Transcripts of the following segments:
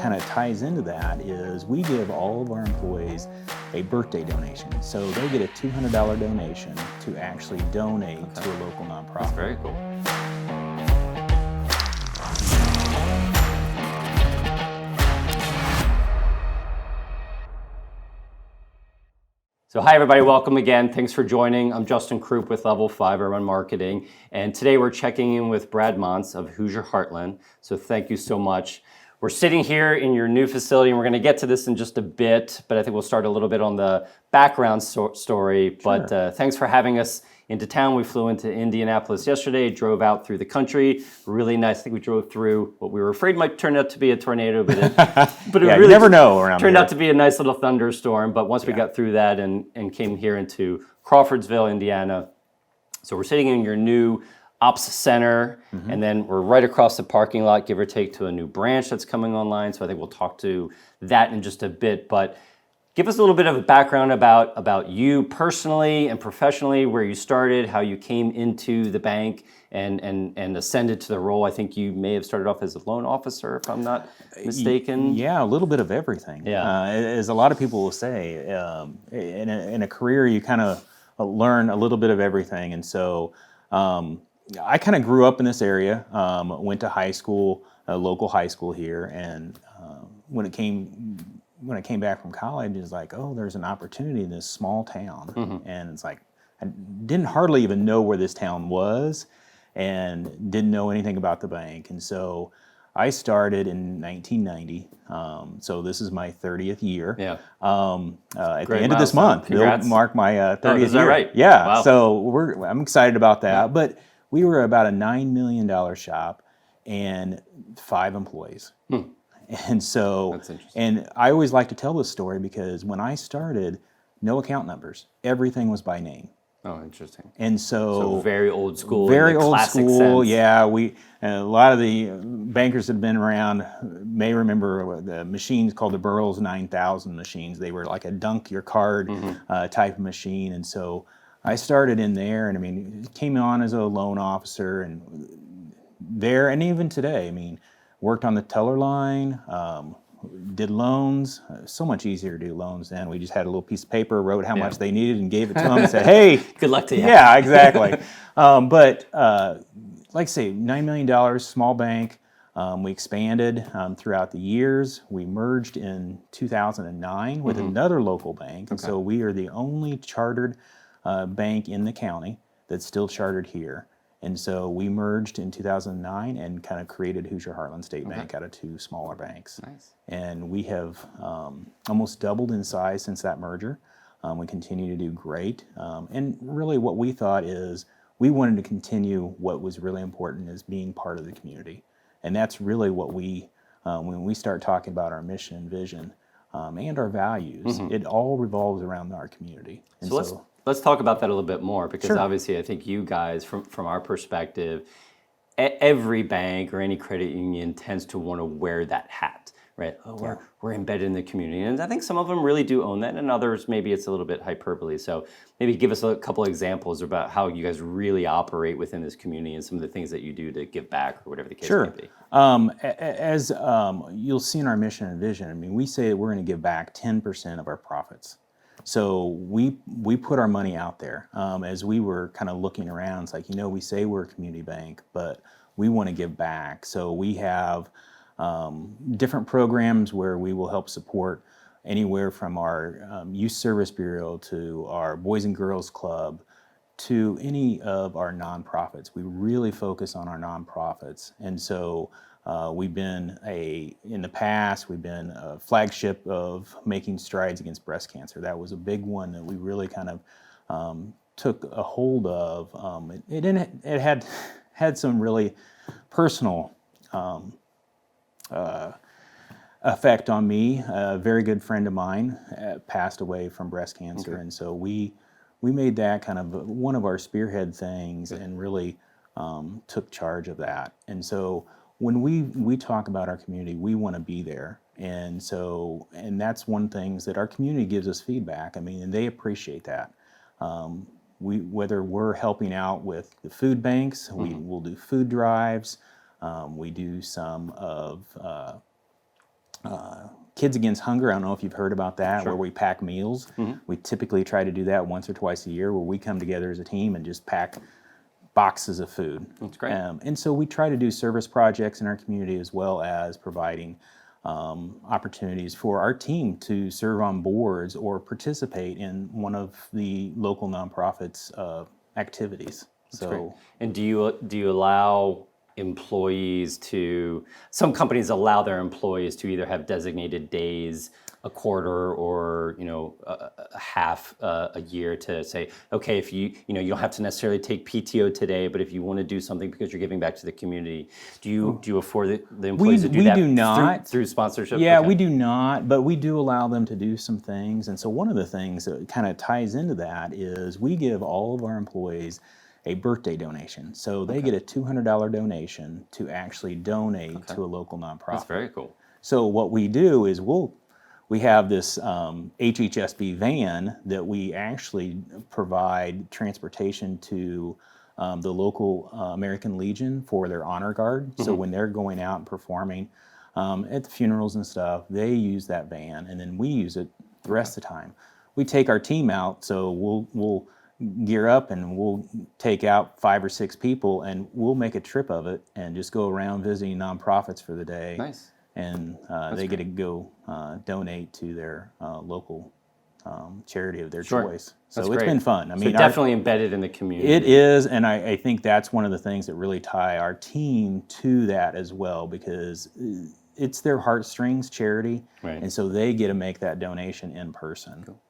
kind of ties into that is we give all of our employees a birthday donation. So they get a $200 donation to actually donate to a local nonprofit. That's very cool. So hi everybody, welcome again. Thanks for joining. I'm Justin Kroop with Level5, I run marketing. And today we're checking in with Brad Monts of Hoosier Heartland. So thank you so much. We're sitting here in your new facility and we're gonna get to this in just a bit, but I think we'll start a little bit on the background story. Sure. But thanks for having us into town. We flew into Indianapolis yesterday, drove out through the country. Really nice. I think we drove through what we were afraid might turn out to be a tornado, but it, but it Yeah, really you never know around turned here. out to be a nice little thunderstorm. But once we got through that and came here into Crawfordsville, Indiana. So we're sitting in your new ops center, and then we're right across the parking lot, give or take, to a new branch that's coming online. So I think we'll talk to that in just a bit. But give us a little bit of a background about you personally and professionally, where you started, how you came into the bank and ascended to the role. I think you may have started off as a loan officer, if I'm not mistaken. Yeah, a little bit of everything. Yeah. As a lot of people will say, in a career, you kind of learn a little bit of everything. And so I kind of grew up in this area, went to high school, a local high school here. And when I came back from college, it's like, oh, there's an opportunity in this small town. And it's like, I didn't hardly even know where this town was and didn't know anything about the bank. And so I started in 1990. So this is my 30th year. Yeah. At the Great end of this milestone. month, Congrats. it'll mark my 30th is that year. right? Yeah. Wow. So I'm excited about that. But we were about a $9 million shop and 5 employees. And so, That's interesting. and I always like to tell this story because when I started, no account numbers, everything was by name. Oh, interesting. And So very old school. very in the old classic school. sense. Yeah, a lot of the bankers that have been around may remember the machines called the Burroughs 9000 machines. They were like a dunk your card type of machine. And so I started in there, and I mean, came on as a loan officer, and there, and even today, I mean, worked on the teller line, did loans. So much easier to do loans then. We just had a little piece of paper, wrote how much they needed, and gave it to them, and said, "Hey, Good luck to you." Yeah, exactly. But like I say, $9 million, small bank. We expanded throughout the years. We merged in 2009 with another local bank, and so we are the only chartered bank in the county that's still chartered here. And so we merged in 2009 and kind of created Hoosier Heartland State Bank out of 2 smaller banks. Nice. And we have almost doubled in size since that merger. We continue to do great. And really what we thought is we wanted to continue what was really important is being part of the community. And that's really what when we start talking about our mission and vision and our values, it all revolves around our community. And So let's talk about that a little bit more, because Sure. obviously I think you guys, from our perspective, every bank or any credit union tends to want to wear that hat, right? Oh, we're embedded in the community. And I think some of them really do own that, and others, maybe it's a little bit hyperbole. So maybe give us a couple of examples about how you guys really operate within this community and some of the things that you do to give back, or whatever the case may be. As you'll see in our mission and vision, I mean, we say that we're going to give back 10% of our profits. So we put our money out there. As we were kind of looking around, it's like, we say we're a community bank, but we want to give back. So we have different programs where we will help support anywhere from our Youth Service Bureau to our Boys and Girls Club to any of our nonprofits. We really focus on our nonprofits. And so in the past, we've been a flagship of making strides against breast cancer. That was a big one that we really kind of took a hold of. It had some really personal effect on me. A very good friend of mine passed away from breast cancer, and so we made that kind of one of our spearhead things, and really took charge of that. And so when we talk about our community, we want to be there. And that's one thing that our community gives us feedback. I mean, and they appreciate that. Whether we're helping out with the food banks, we will do food drives. We do some of Kids Against Hunger. I don't know if you've heard about that, where we pack meals. We typically try to do that once or twice a year, where we come together as a team and just pack boxes of food. That's great. And so we try to do service projects in our community, as well as providing opportunities for our team to serve on boards or participate in one of the local nonprofits' activities. That's great. And do you allow employees to? Some companies allow their employees to either have designated days, a quarter, or a half a year, to say, okay, if you don't have to necessarily take PTO today, but if you want to do something because you're giving back to the community, do you afford the employees to do that? We do not through sponsorship. Yeah, okay. we do not, but we do allow them to do some things. And so one of the things that kind of ties into that is we give all of our employees a birthday donation. So they get a $200 donation to actually donate to a local nonprofit. That's very cool. So what we do is we have this HHSB van that we actually provide transportation to the local American Legion for their honor guard. So when they're going out and performing at the funerals and stuff, they use that van, and then we use it the rest of the time. We take our team out, so we'll gear up and we'll take out 5 or 6 people, and we'll make a trip of it and just go around visiting nonprofits for the day. Nice. And they get to go donate to their local charity of their choice. So it's been fun. I mean, definitely embedded in the community. It is, and I think that's one of the things that really tie our team to that as well, because it's their heartstrings charity, and so they get to make that donation in person. Cool.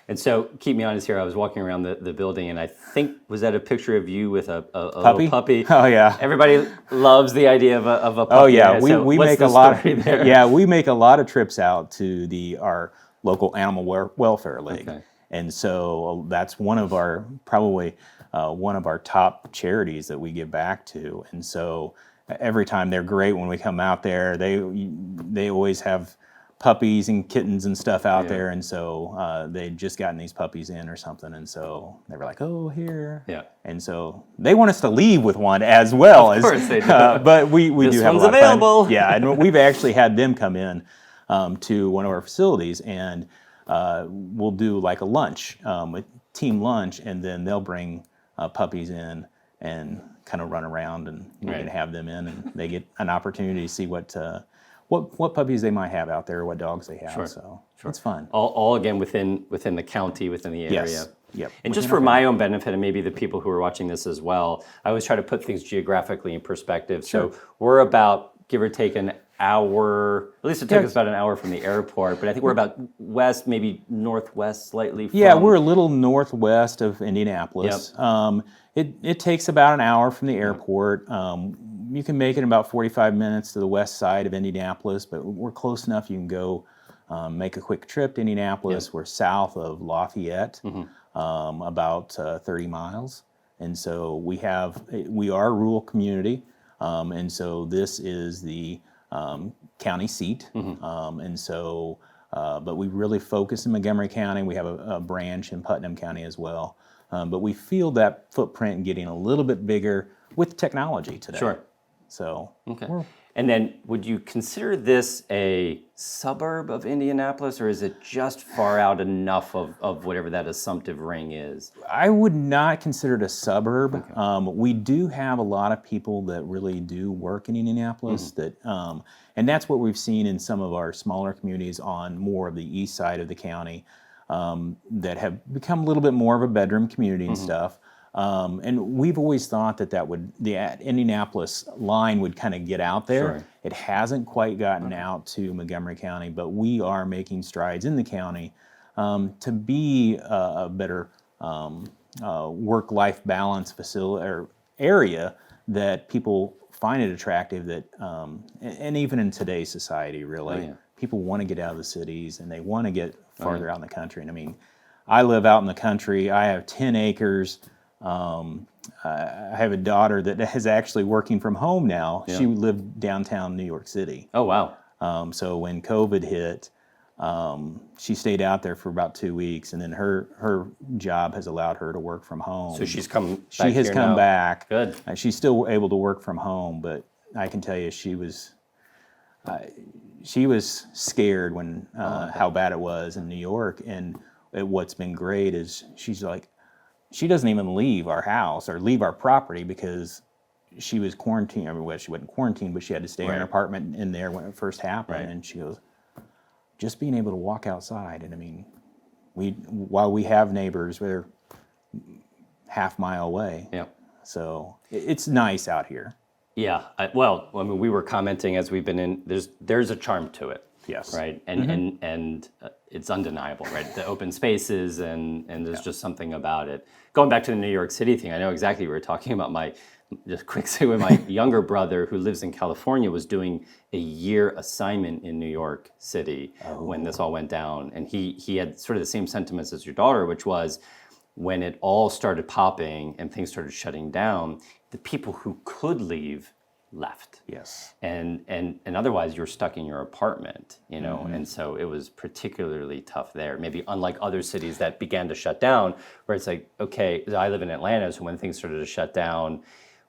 And so, keep me honest here, I was walking around the building, and I think, was that a picture of you with a little puppy? Oh, yeah. Everybody loves the idea of a puppy. Oh, yeah. Right? We make a lot. Yeah, we make a lot of trips out to our local animal welfare league. Okay. And so that's one of our, probably one of our top charities that we give back to. And so every time, they're great when we come out there. They always have puppies and kittens and stuff out there, and so they'd just gotten these puppies in or something, and so they were like, "Oh, here!" Yeah, and so they want us to leave with one as well. Of course they do. But we do have a lot available. of fun. Yeah, and we've actually had them come in to one of our facilities, and we'll do like a lunch, a team lunch, and then they'll bring puppies in and kind of run around, and we can have them in, and they get an opportunity to see what puppies they might have out there, what dogs they have. So it's fun. All again within the county, within the area. Yes. Yep. And just for my own benefit, and maybe the people who are watching this as well, I always try to put things geographically in perspective. So we're about, give or take, an hour, at least it took us about an hour from the airport, but I think we're about west, maybe northwest slightly from... Yeah, we're a little northwest of Indianapolis. Yep. It takes about an hour from the airport. You can make it in about 45 minutes to the west side of Indianapolis, but we're close enough you can go make a quick trip to Indianapolis. Yep. We're south of Lafayette, about 30 miles. And so we are a rural community, and so this is the county seat. And so, but we really focus in Montgomery County. We have a branch in Putnam County as well. But we feel that footprint getting a little bit bigger with technology today. Sure. So, and then would you consider this a suburb of Indianapolis, or is it just far out enough of whatever that assumptive ring is? I would not consider it a suburb. Okay. We do have a lot of people that really do work in Indianapolis, and that's what we've seen in some of our smaller communities on more of the east side of the county, that have become a little bit more of a bedroom community and stuff. And we've always thought that the Indianapolis line would kind of get out there. Sure. It hasn't quite gotten out to Montgomery County, but we are making strides in the county to be a better work-life balance facility or area that people find it attractive. That and even in today's society, really, people want to get out of the cities and they want to get farther out in the country. And I mean, I live out in the country. I have 10 acres. I have a daughter that is actually working from home now. Yeah. She lived downtown New York City. Oh, wow. So when COVID hit, she stayed out there for about 2 weeks, and then her job has allowed her to work from home. So she's come back. She has come back. Good. She's still able to work from home, but I can tell you she was... she was scared when how bad it was in New York. And what's been great is she's like, she doesn't even leave our house or leave our property because she was quarantined. I mean, well, she wasn't quarantined, but she had to stay in an apartment in there when it first happened. And she goes, just being able to walk outside. And I mean, while we have neighbors, we're half-mile away. Yeah. So it's nice out here. Yeah. Well, I mean, we were commenting as we've been in. There's a charm to it. Yes. Right. And it's undeniable, right? The open spaces and there's just something about it. Going back to the New York City thing, I know exactly what we were talking about. Just quick segue, my younger brother who lives in California was doing a year assignment in New York City when this all went down. And he had sort of the same sentiments as your daughter, which was when it all started popping and things started shutting down, the people who could leave left. Yes. And otherwise you're stuck in your apartment, you know, and so it was particularly tough there. Maybe unlike other cities that began to shut down, where it's like, okay, I live in Atlanta, so when things started to shut down,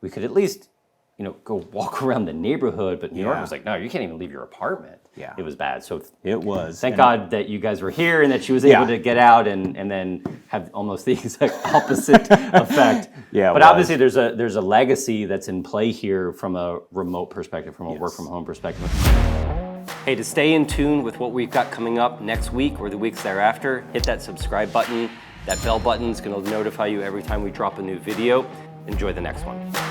we could at least, you know, go walk around the neighborhood, but New York was like, no, you can't even leave your apartment. Yeah. It was bad. So it was. Thank God that you guys were here and that she was able to get out and then have almost the exact opposite effect. Yeah. But obviously there's a legacy that's in play here from a remote perspective, from a work from home perspective. Hey, to stay in tune with what we've got coming up next week or the weeks thereafter, hit that subscribe button. That bell button is going to notify you every time we drop a new video. Enjoy the next one.